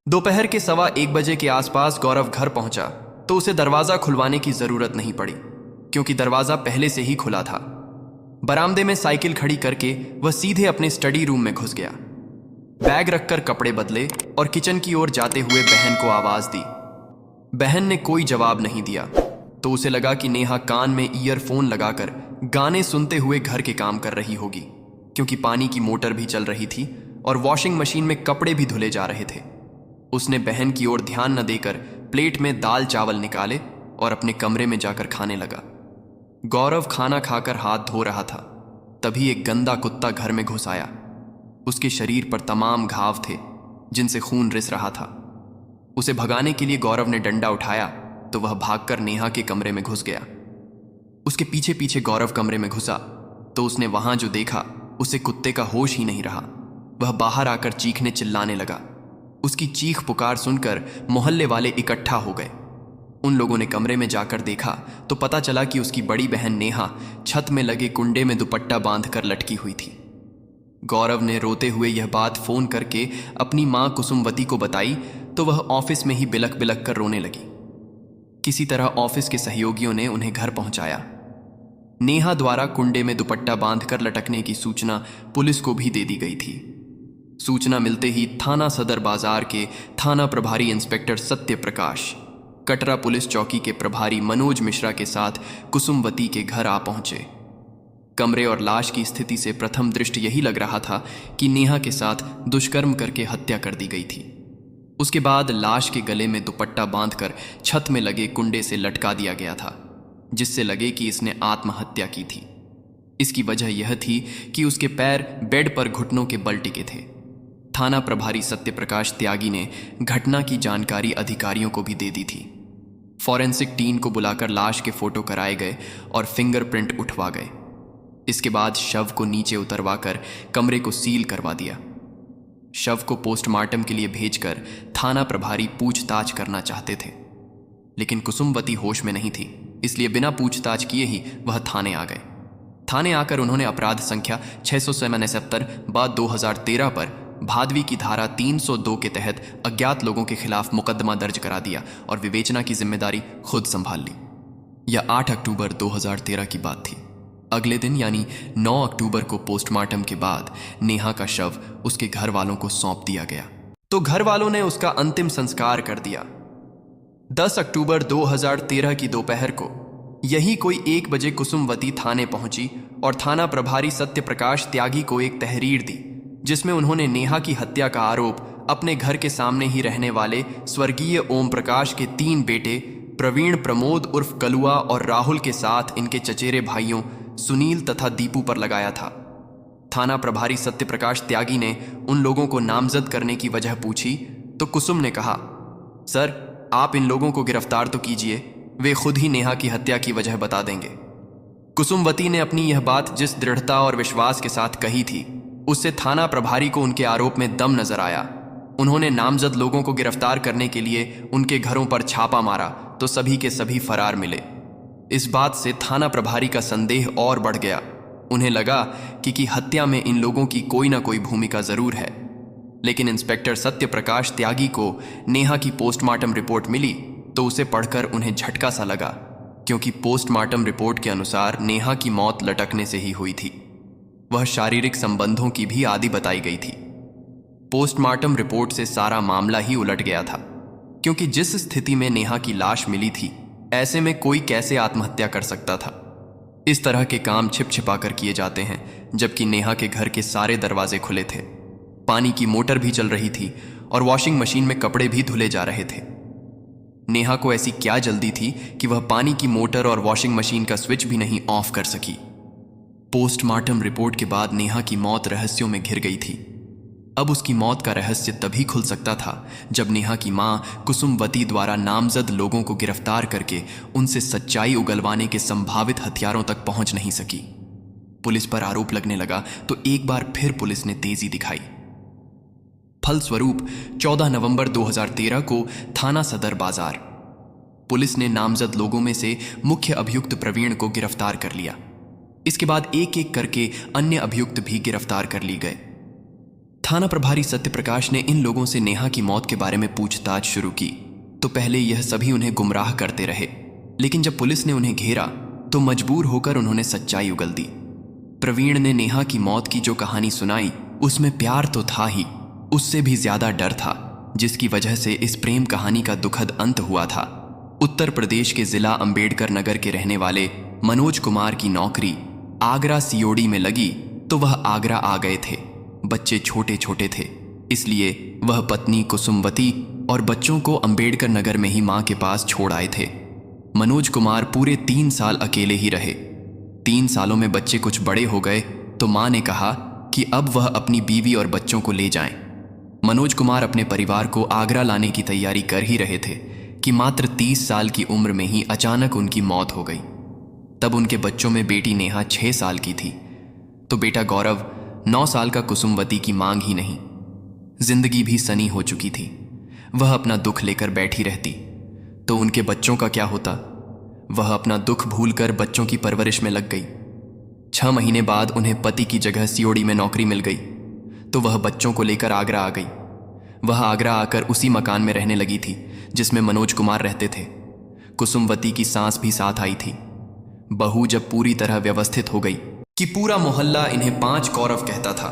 दोपहर के 1:15 के आसपास गौरव घर पहुंचा तो उसे दरवाजा खुलवाने की जरूरत नहीं पड़ी, क्योंकि दरवाजा पहले से ही खुला था। बरामदे में साइकिल खड़ी करके वह सीधे अपने स्टडी रूम में घुस गया। बैग रखकर कपड़े बदले और किचन की ओर जाते हुए बहन को आवाज दी। बहन ने कोई जवाब नहीं दिया तो उसे लगा कि नेहा कान में ईयरफोन लगाकर गाने सुनते हुए घर के काम कर रही होगी, क्योंकि पानी की मोटर भी चल रही थी और वॉशिंग मशीन में कपड़े भी धुले जा रहे थे। उसने बहन की ओर ध्यान न देकर प्लेट में दाल चावल निकाले और अपने कमरे में जाकर खाने लगा। गौरव खाना खाकर हाथ धो रहा था, तभी एक गंदा कुत्ता घर में घुस आया। उसके शरीर पर तमाम घाव थे जिनसे खून रिस रहा था। उसे भगाने के लिए गौरव ने डंडा उठाया तो वह भागकर नेहा के कमरे में घुस गया। उसके पीछे पीछे गौरव कमरे में घुसा तो उसने वहां जो देखा उसे कुत्ते का होश ही नहीं रहा। वह बाहर आकर चीखने चिल्लाने लगा। उसकी चीख पुकार सुनकर मोहल्ले वाले इकट्ठा हो गए। उन लोगों ने कमरे में जाकर देखा तो पता चला कि उसकी बड़ी बहन नेहा छत में लगे कुंडे में दुपट्टा बांधकर लटकी हुई थी। गौरव ने रोते हुए यह बात फोन करके अपनी मां कुसुमवती को बताई तो वह ऑफिस में ही बिलख बिलख कर रोने लगी। किसी तरह ऑफिस के सहयोगियों ने उन्हें घर पहुंचाया। नेहा द्वारा कुंडे में दुपट्टा बांधकर लटकने की सूचना पुलिस को भी दे दी गई थी। सूचना मिलते ही थाना सदर बाजार के थाना प्रभारी इंस्पेक्टर सत्य प्रकाश, कटरा पुलिस चौकी के प्रभारी मनोज मिश्रा के साथ कुसुमवती के घर आ पहुंचे। कमरे और लाश की स्थिति से प्रथम दृष्टि यही लग रहा था कि नेहा के साथ दुष्कर्म करके हत्या कर दी गई थी। उसके बाद लाश के गले में दुपट्टा बांधकर छत में लगे कुंडे से लटका दिया गया था, जिससे लगे कि इसने आत्महत्या की थी। इसकी वजह यह थी कि उसके पैर बेड पर घुटनों के बल टिके थे। थाना प्रभारी सत्यप्रकाश त्यागी ने घटना की जानकारी अधिकारियों को भी दे दी थी। फॉरेंसिक टीम को बुलाकर लाश के फोटो कराए गए और फिंगरप्रिंट उठवा गए। इसके बाद शव को नीचे उतरवाकर कमरे को सील करवा दिया। शव को पोस्टमार्टम के लिए भेजकर थाना प्रभारी पूछताछ करना चाहते थे, लेकिन कुसुमवती होश में नहीं थी, इसलिए बिना पूछताछ किए ही वह थाने आ गए। थाने आकर उन्होंने अपराध संख्या 677/2013 पर भादवी की धारा 302 के तहत अज्ञात लोगों के खिलाफ मुकदमा दर्ज करा दिया और विवेचना की जिम्मेदारी खुद संभाल ली। यह 8 अक्टूबर 2013 की बात थी। अगले दिन यानी 9 अक्टूबर को पोस्टमार्टम के बाद नेहा का शव उसके घर वालों को सौंप दिया गया, तो घर वालों ने उसका अंतिम संस्कार कर दिया। 10 अक्टूबर 2013 की दोपहर को यही कोई 1 बजे कुसुमवती थाने पहुंची और थाना प्रभारी सत्यप्रकाश त्यागी को एक तहरीर दी, जिसमें उन्होंने नेहा की हत्या का आरोप अपने घर के सामने ही रहने वाले स्वर्गीय ओम प्रकाश के 3 बेटे प्रवीण, प्रमोद उर्फ कलुआ और राहुल के साथ इनके चचेरे भाइयों सुनील तथा दीपू पर लगाया था। थाना प्रभारी सत्यप्रकाश त्यागी ने उन लोगों को नामजद करने की वजह पूछी तो कुसुम ने कहा, सर आप इन लोगों को गिरफ्तार तो कीजिए, वे खुद ही नेहा की हत्या की वजह बता देंगे। कुसुमवती ने अपनी यह बात जिस दृढ़ता और विश्वास के साथ कही थी, उससे थाना प्रभारी को उनके आरोप में दम नजर आया। उन्होंने नामजद लोगों को गिरफ्तार करने के लिए उनके घरों पर छापा मारा तो सभी के सभी फरार मिले। इस बात से थाना प्रभारी का संदेह और बढ़ गया। उन्हें लगा कि हत्या में इन लोगों की कोई ना कोई भूमिका जरूर है। लेकिन इंस्पेक्टर सत्यप्रकाश त्यागी को नेहा की पोस्टमार्टम रिपोर्ट मिली तो उसे पढ़कर उन्हें झटका सा लगा, क्योंकि पोस्टमार्टम रिपोर्ट के अनुसार नेहा की मौत लटकने से ही हुई थी। वह शारीरिक संबंधों की भी आदि बताई गई थी। पोस्टमार्टम रिपोर्ट से सारा मामला ही उलट गया था, क्योंकि जिस स्थिति में नेहा की लाश मिली थी, ऐसे में कोई कैसे आत्महत्या कर सकता था। इस तरह के काम छिप छिपा कर किए जाते हैं, जबकि नेहा के घर के सारे दरवाजे खुले थे, पानी की मोटर भी चल रही थी और वॉशिंग मशीन में कपड़े भी धुले जा रहे थे। नेहा को ऐसी क्या जल्दी थी कि वह पानी की मोटर और वॉशिंग मशीन का स्विच भी नहीं ऑफ कर सकी। पोस्टमार्टम रिपोर्ट के बाद नेहा की मौत रहस्यों में घिर गई थी। अब उसकी मौत का रहस्य तभी खुल सकता था जब नेहा की मां कुसुमवती द्वारा नामजद लोगों को गिरफ्तार करके उनसे सच्चाई उगलवाने के संभावित हथियारों तक पहुंच नहीं सकी। पुलिस पर आरोप लगने लगा तो एक बार फिर पुलिस ने तेजी दिखाई। फलस्वरूप 14 नवंबर 2013 को थाना सदर बाजार पुलिस ने नामजद लोगों में से मुख्य अभियुक्त प्रवीण को गिरफ्तार कर लिया। इसके बाद एक एक करके अन्य अभियुक्त भी गिरफ्तार कर ली गए। थाना प्रभारी सत्यप्रकाश ने इन लोगों से नेहा की मौत के बारे में पूछताछ शुरू की तो पहले यह सभी उन्हें गुमराह करते रहे, लेकिन जब पुलिस ने उन्हें घेरा तो मजबूर होकर उन्होंने सच्चाई उगल दी। प्रवीण ने नेहा की मौत की जो कहानी सुनाई उसमें प्यार तो था ही, उससे भी ज्यादा डर था, जिसकी वजह से इस प्रेम कहानी का दुखद अंत हुआ था। उत्तर प्रदेश के जिला अंबेडकर नगर के रहने वाले मनोज कुमार की नौकरी आगरा सीओडी में लगी तो वह आगरा आ गए थे। बच्चे छोटे छोटे थे, इसलिए वह पत्नी कुसुमवती और बच्चों को अंबेडकर नगर में ही मां के पास छोड़ आए थे। मनोज कुमार पूरे 3 साल अकेले ही रहे। 3 सालों में बच्चे कुछ बड़े हो गए तो मां ने कहा कि अब वह अपनी बीवी और बच्चों को ले जाएं। मनोज कुमार अपने परिवार को आगरा लाने की तैयारी कर ही रहे थे कि मात्र 30 साल की उम्र में ही अचानक उनकी मौत हो गई। तब उनके बच्चों में बेटी नेहा 6 साल की थी तो बेटा गौरव 9 साल का कुसुमवती की मांग ही नहीं। जिंदगी भी सनी हो चुकी थी, वह अपना दुख लेकर बैठी रहती तो उनके बच्चों का क्या होता। वह अपना दुख भूलकर बच्चों की परवरिश में लग गई। 6 महीने बाद उन्हें पति की जगह सीओडी में नौकरी मिल गई तो वह बच्चों को लेकर आगरा आ गई। वह आगरा आकर उसी मकान में रहने लगी थी जिसमें मनोज कुमार रहते थे। कुसुमवती की सास भी साथ आई थी। बहू जब पूरी तरह व्यवस्थित हो गई कि पूरा मोहल्ला इन्हें 5 कौरव कहता था।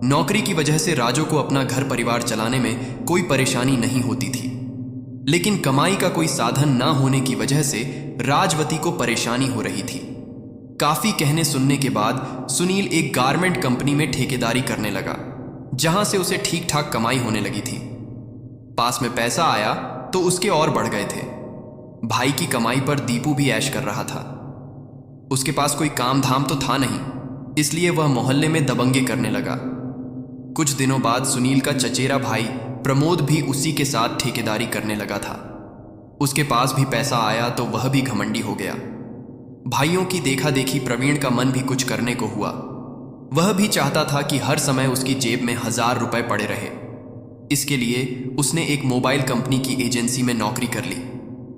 नौकरी की वजह से राजू को अपना घर परिवार चलाने में कोई परेशानी नहीं होती थी, लेकिन कमाई का कोई साधन ना होने की वजह से राजवती को परेशानी हो रही थी। काफी कहने सुनने के बाद सुनील एक गारमेंट कंपनी में ठेकेदारी करने लगा, जहां से उसे ठीक ठाक कमाई होने लगी थी। पास में पैसा आया तो उसके और बढ़ गए थे। भाई की कमाई पर दीपू भी ऐश कर रहा था। उसके पास कोई काम धाम तो था नहीं, इसलिए वह मोहल्ले में दबंगे करने लगा। कुछ दिनों बाद सुनील का चचेरा भाई प्रमोद भी उसी के साथ ठेकेदारी करने लगा था। उसके पास भी पैसा आया तो वह भी घमंडी हो गया। भाइयों की देखा देखी प्रवीण का मन भी कुछ करने को हुआ। वह भी चाहता था कि हर समय उसकी जेब में 1000 रुपए पड़े रहे। इसके लिए उसने एक मोबाइल कंपनी की एजेंसी में नौकरी कर ली।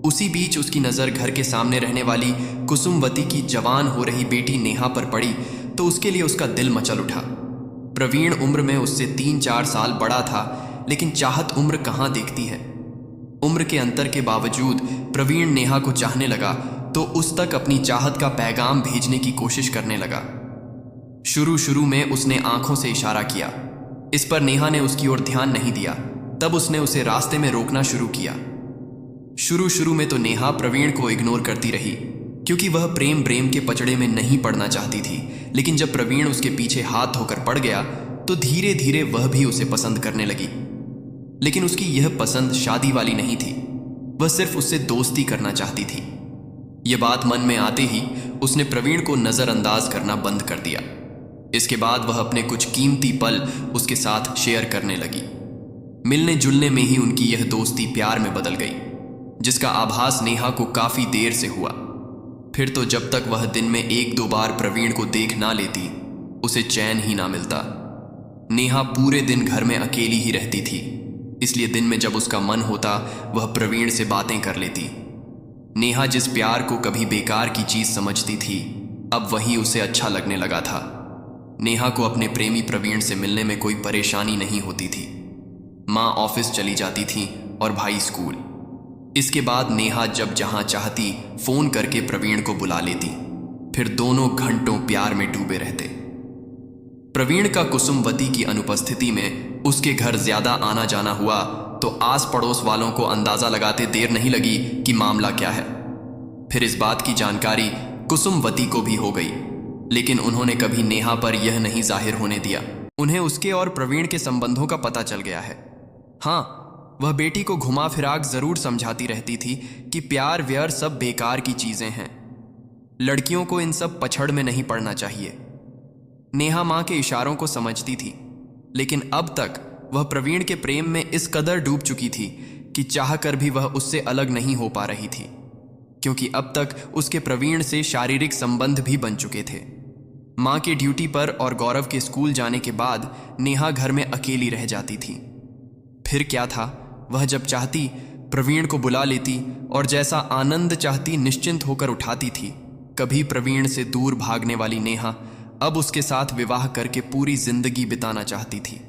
उसी बीच उसकी नज़र घर के सामने रहने वाली कुसुमवती की जवान हो रही बेटी नेहा पर पड़ी तो उसके लिए उसका दिल मचल उठा। प्रवीण उम्र में उससे 3-4 साल बड़ा था, लेकिन चाहत उम्र कहाँ देखती है। उम्र के अंतर के बावजूद प्रवीण नेहा को चाहने लगा तो उस तक अपनी चाहत का पैगाम भेजने की कोशिश करने लगा। शुरू में उसने आंखों से इशारा किया, इस पर नेहा ने उसकी ओर ध्यान नहीं दिया। तब उसने उसे रास्ते में रोकना शुरू किया। शुरू में तो नेहा प्रवीण को इग्नोर करती रही, क्योंकि वह प्रेम के पचड़े में नहीं पड़ना चाहती थी। लेकिन जब प्रवीण उसके पीछे हाथ धोकर पड़ गया तो धीरे धीरे वह भी उसे पसंद करने लगी। लेकिन उसकी यह पसंद शादी वाली नहीं थी, वह सिर्फ उससे दोस्ती करना चाहती थी। यह बात मन में आते ही उसने प्रवीण को नजरअंदाज करना बंद कर दिया। इसके बाद वह अपने कुछ कीमती पल उसके साथ शेयर करने लगी। मिलने जुलने में ही उनकी यह दोस्ती प्यार में बदल गई, जिसका आभास नेहा को काफी देर से हुआ। फिर तो जब तक वह दिन में 1-2 बार प्रवीण को देख ना लेती, उसे चैन ही ना मिलता। नेहा पूरे दिन घर में अकेली ही रहती थी, इसलिए दिन में जब उसका मन होता वह प्रवीण से बातें कर लेती। नेहा जिस प्यार को कभी बेकार की चीज समझती थी, अब वही उसे अच्छा लगने लगा था। नेहा को अपने प्रेमी प्रवीण से मिलने में कोई परेशानी नहीं होती थी। माँ ऑफिस चली जाती थी और भाई स्कूल। इसके बाद नेहा जब जहां चाहती फोन करके प्रवीण को बुला लेती, फिर दोनों घंटों प्यार में डूबे रहते। प्रवीण का कुसुमवती की अनुपस्थिति में उसके घर ज्यादा आना जाना हुआ तो आस पड़ोस वालों को अंदाजा लगाते देर नहीं लगी कि मामला क्या है। फिर इस बात की जानकारी कुसुमवती को भी हो गई, लेकिन उन्होंने कभी नेहा पर यह नहीं जाहिर होने दिया। उन्हें उसके और प्रवीण के संबंधों का पता चल गया है। हाँ, वह बेटी को घुमा फिराक जरूर समझाती रहती थी कि प्यार व्यार सब बेकार की चीजें हैं, लड़कियों को इन सब पछड़ में नहीं पड़ना चाहिए। नेहा माँ के इशारों को समझती थी, लेकिन अब तक वह प्रवीण के प्रेम में इस कदर डूब चुकी थी कि चाह कर भी वह उससे अलग नहीं हो पा रही थी, क्योंकि अब तक उसके प्रवीण से शारीरिक संबंध भी बन चुके थे। माँ के ड्यूटी पर और गौरव के स्कूल जाने के बाद नेहा घर में अकेली रह जाती थी। फिर क्या था, वह जब चाहती प्रवीण को बुला लेती और जैसा आनंद चाहती निश्चिंत होकर उठाती थी। कभी प्रवीण से दूर भागने वाली नेहा अब उसके साथ विवाह करके पूरी जिंदगी बिताना चाहती थी।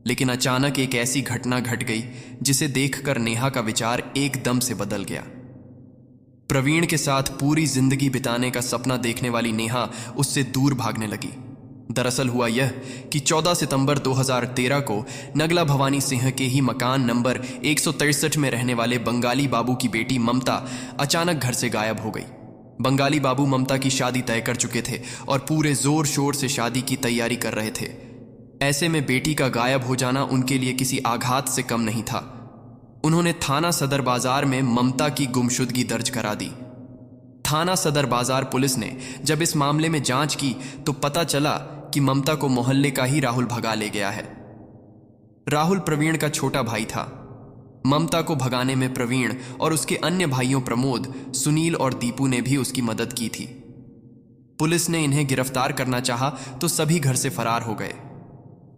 लेकिन अचानक एक ऐसी घटना घट गई जिसे देखकर नेहा का विचार एकदम से बदल गया। प्रवीण के साथ पूरी जिंदगी बिताने का सपना देखने वाली नेहा उससे दूर भागने लगी। दरअसल हुआ यह कि 14 सितंबर 2013 को नगला भवानी सिंह के ही मकान नंबर 163 में रहने वाले बंगाली बाबू की बेटी ममता अचानक घर से गायब हो गई। बंगाली बाबू ममता की शादी तय कर चुके थे और पूरे जोर शोर से शादी की तैयारी कर रहे थे। ऐसे में बेटी का गायब हो जाना उनके लिए किसी आघात से कम नहीं था। उन्होंने थाना सदर बाजार में ममता की गुमशुदगी दर्ज करा दी। थाना सदर बाजार पुलिस ने जब इस मामले में जांच की तो पता चला कि ममता को मोहल्ले का ही राहुल भगा ले गया है। राहुल प्रवीण का छोटा भाई था। ममता को भगाने में प्रवीण और उसके अन्य भाइयों प्रमोद, सुनील और दीपू ने भी उसकी मदद की थी। पुलिस ने इन्हें गिरफ्तार करना चाहा तो सभी घर से फरार हो गए।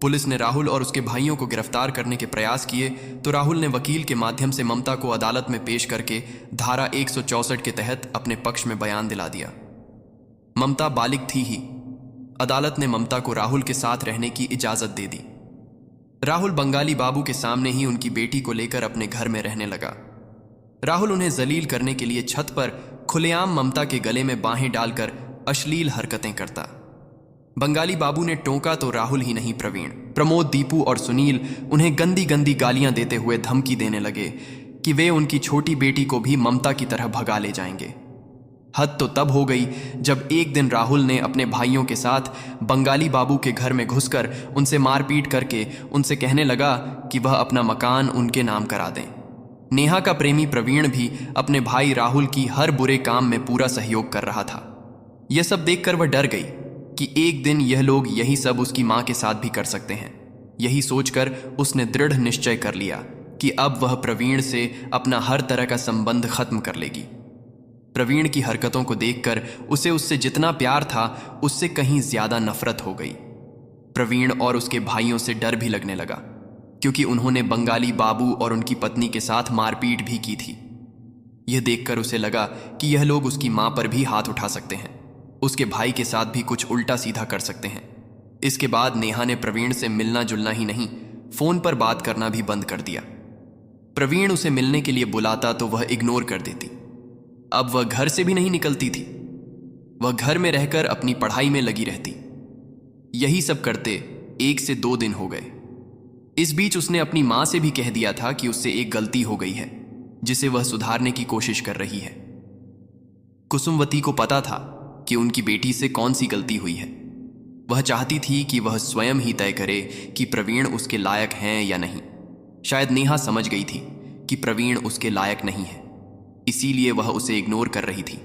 पुलिस ने राहुल और उसके भाइयों को गिरफ्तार करने के प्रयास किए तो राहुल ने वकील के माध्यम से ममता को अदालत में पेश करके धारा 164 के तहत अपने पक्ष में बयान दिला दिया। ममता बालिग थी ही। अदालत ने ममता को राहुल के साथ रहने की इजाजत दे दी। राहुल बंगाली बाबू के सामने ही उनकी बेटी को लेकर अपने घर में रहने लगा। राहुल उन्हें जलील करने के लिए छत पर खुलेआम ममता के गले में बाहें डालकर अश्लील हरकतें करता। बंगाली बाबू ने टोका तो राहुल ही नहीं, प्रवीण, प्रमोद, दीपू और सुनील उन्हें गंदी गंदी गालियां देते हुए धमकी देने लगे कि वे उनकी छोटी बेटी को भी ममता की तरह भगा ले जाएंगे। हद तो तब हो गई जब एक दिन राहुल ने अपने भाइयों के साथ बंगाली बाबू के घर में घुसकर उनसे मारपीट करके उनसे कहने लगा कि वह अपना मकान उनके नाम करा दें। नेहा का प्रेमी प्रवीण भी अपने भाई राहुल की हर बुरे काम में पूरा सहयोग कर रहा था। यह सब देखकर वह डर गई कि एक दिन यह लोग यही सब उसकी मां के साथ भी कर सकते हैं। यही सोचकर उसने दृढ़ निश्चय कर लिया कि अब वह प्रवीण से अपना हर तरह का संबंध खत्म कर लेगी। प्रवीण की हरकतों को देखकर उसे उससे जितना प्यार था उससे कहीं ज्यादा नफरत हो गई। प्रवीण और उसके भाइयों से डर भी लगने लगा क्योंकि उन्होंने बंगाली बाबू और उनकी पत्नी के साथ मारपीट भी की थी। यह देखकर उसे लगा कि यह लोग उसकी मां पर भी हाथ उठा सकते हैं, उसके भाई के साथ भी कुछ उल्टा सीधा कर सकते हैं। इसके बाद नेहा ने प्रवीण से मिलना जुलना ही नहीं, फोन पर बात करना भी बंद कर दिया। प्रवीण उसे मिलने के लिए बुलाता तो वह इग्नोर कर देती। अब वह घर से भी नहीं निकलती थी। वह घर में रहकर अपनी पढ़ाई में लगी रहती। यही सब करते 1 से 2 दिन हो गए। इस बीच उसने अपनी मां से भी कह दिया था कि उससे एक गलती हो गई है जिसे वह सुधारने की कोशिश कर रही है। कुसुमवती को पता था कि उनकी बेटी से कौन सी गलती हुई है। वह चाहती थी कि वह स्वयं ही तय करे कि प्रवीण उसके लायक हैं या नहीं। शायद नेहा समझ गई थी कि प्रवीण उसके लायक नहीं है, इसीलिए वह उसे इग्नोर कर रही थी।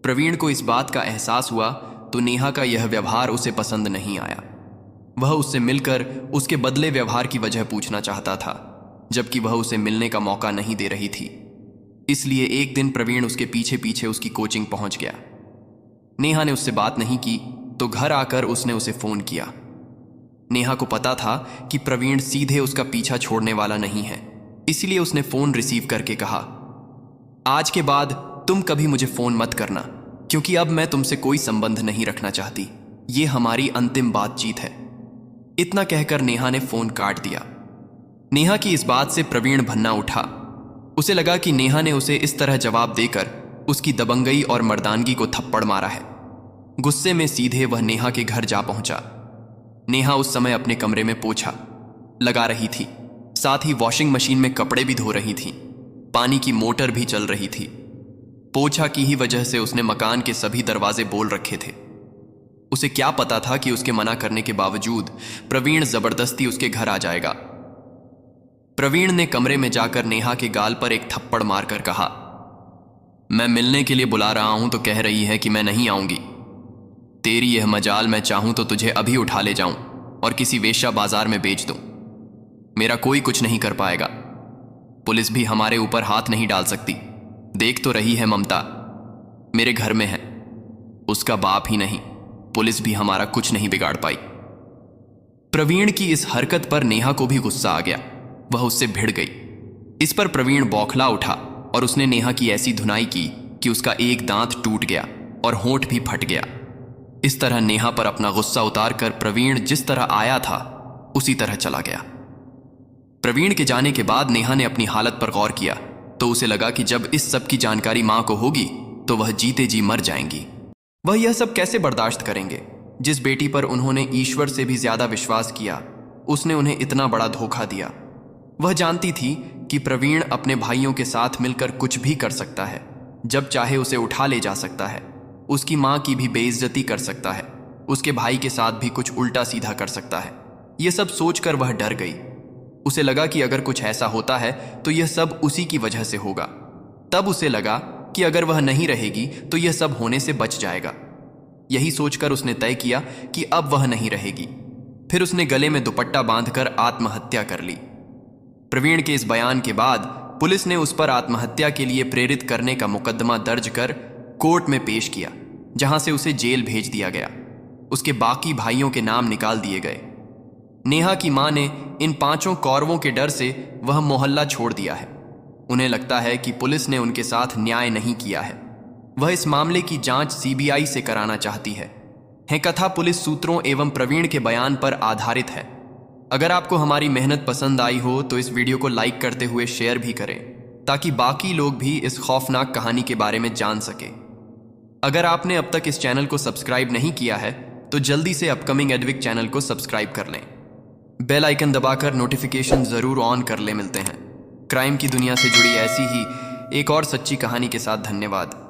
प्रवीण को इस बात का एहसास हुआ तो नेहा का यह व्यवहार उसे पसंद नहीं आया। वह उससे मिलकर उसके बदले व्यवहार की वजह पूछना चाहता था, जबकि वह उसे मिलने का मौका नहीं दे रही थी। इसलिए एक दिन प्रवीण उसके पीछे पीछे उसकी कोचिंग पहुंच गया। नेहा ने उससे बात नहीं की तो घर आकर उसने उसे फोन किया। नेहा को पता था कि प्रवीण सीधे उसका पीछा छोड़ने वाला नहीं है, इसलिए उसने फोन रिसीव करके कहा, आज के बाद तुम कभी मुझे फोन मत करना क्योंकि अब मैं तुमसे कोई संबंध नहीं रखना चाहती। ये हमारी अंतिम बातचीत है। इतना कहकर नेहा ने फोन काट दिया। नेहा की इस बात से प्रवीण भन्ना उठा। उसे लगा कि नेहा ने उसे इस तरह जवाब देकर उसकी दबंगई और मर्दानगी को थप्पड़ मारा है। गुस्से में सीधे वह नेहा के घर जा पहुंचा। नेहा उस समय अपने कमरे में पोछा लगा रही थी, साथ ही वॉशिंग मशीन में कपड़े भी धो रही थी। पानी की मोटर भी चल रही थी। पोछा की ही वजह से उसने मकान के सभी दरवाजे बोल रखे थे। उसे क्या पता था कि उसके मना करने के बावजूद प्रवीण जबरदस्ती उसके घर आ जाएगा। प्रवीण ने कमरे में जाकर नेहा के गाल पर एक थप्पड़ मारकर कहा, मैं मिलने के लिए बुला रहा हूं तो कह रही है कि मैं नहीं आऊंगी। तेरी यह मजाल, मैं चाहूं तो तुझे अभी उठा ले जाऊं और किसी वेश्या बाजार में बेच दूं। मेरा कोई कुछ नहीं कर पाएगा। पुलिस भी हमारे ऊपर हाथ नहीं डाल सकती। देख तो रही है, ममता मेरे घर में है, उसका बाप ही नहीं, पुलिस भी हमारा कुछ नहीं बिगाड़ पाई। प्रवीण की इस हरकत पर नेहा को भी गुस्सा आ गया। वह उससे भिड़ गई। इस पर प्रवीण बौखला उठा और उसने नेहा की ऐसी धुनाई की कि उसका एक दांत टूट गया और होंठ भी फट गया। इस तरह नेहा पर अपना गुस्सा उतार कर प्रवीण जिस तरह आया था उसी तरह चला गया। प्रवीण के जाने के बाद नेहा ने अपनी हालत पर गौर किया तो उसे लगा कि जब इस सब की जानकारी मां को होगी तो वह जीते जी मर जाएंगी। वह यह सब कैसे बर्दाश्त करेंगे? जिस बेटी पर उन्होंने ईश्वर से भी ज्यादा विश्वास किया, उसने उन्हें इतना बड़ा धोखा दिया। वह जानती थी कि प्रवीण अपने भाइयों के साथ मिलकर कुछ भी कर सकता है, जब चाहे उसे उठा ले जा सकता है, उसकी मां की भी बेइज्जती कर सकता है, उसके भाई के साथ भी कुछ उल्टा सीधा कर सकता है। यह सब सोचकर वह डर गई। उसे लगा कि अगर कुछ ऐसा होता है तो यह सब उसी की वजह से होगा। तब उसे लगा कि अगर वह नहीं रहेगी तो यह सब होने से बच जाएगा। यही सोचकर उसने तय किया कि अब वह नहीं रहेगी। फिर उसने गले में दुपट्टा बांधकर आत्महत्या कर ली। प्रवीण के इस बयान के बाद पुलिस ने उस पर आत्महत्या के लिए प्रेरित करने का मुकदमा दर्ज कर कोर्ट में पेश किया, जहां से उसे जेल भेज दिया गया। उसके बाकी भाइयों के नाम निकाल दिए गए। नेहा की मां ने इन 5 कौरवों के डर से वह मोहल्ला छोड़ दिया है। उन्हें लगता है कि पुलिस ने उनके साथ न्याय नहीं किया है। वह इस मामले की जांच सीबीआई से कराना चाहती है। कथा पुलिस सूत्रों एवं प्रवीण के बयान पर आधारित है। अगर आपको हमारी मेहनत पसंद आई हो तो इस वीडियो को लाइक करते हुए शेयर भी करें, ताकि बाकी लोग भी इस खौफनाक कहानी के बारे में जान सके। अगर आपने अब तक इस चैनल को सब्सक्राइब नहीं किया है तो जल्दी से अपकमिंग एडविक चैनल को सब्सक्राइब कर लें। बेल आइकन दबाकर नोटिफिकेशन जरूर ऑन कर ले। मिलते हैं क्राइम की दुनिया से जुड़ी ऐसी ही एक और सच्ची कहानी के साथ। धन्यवाद।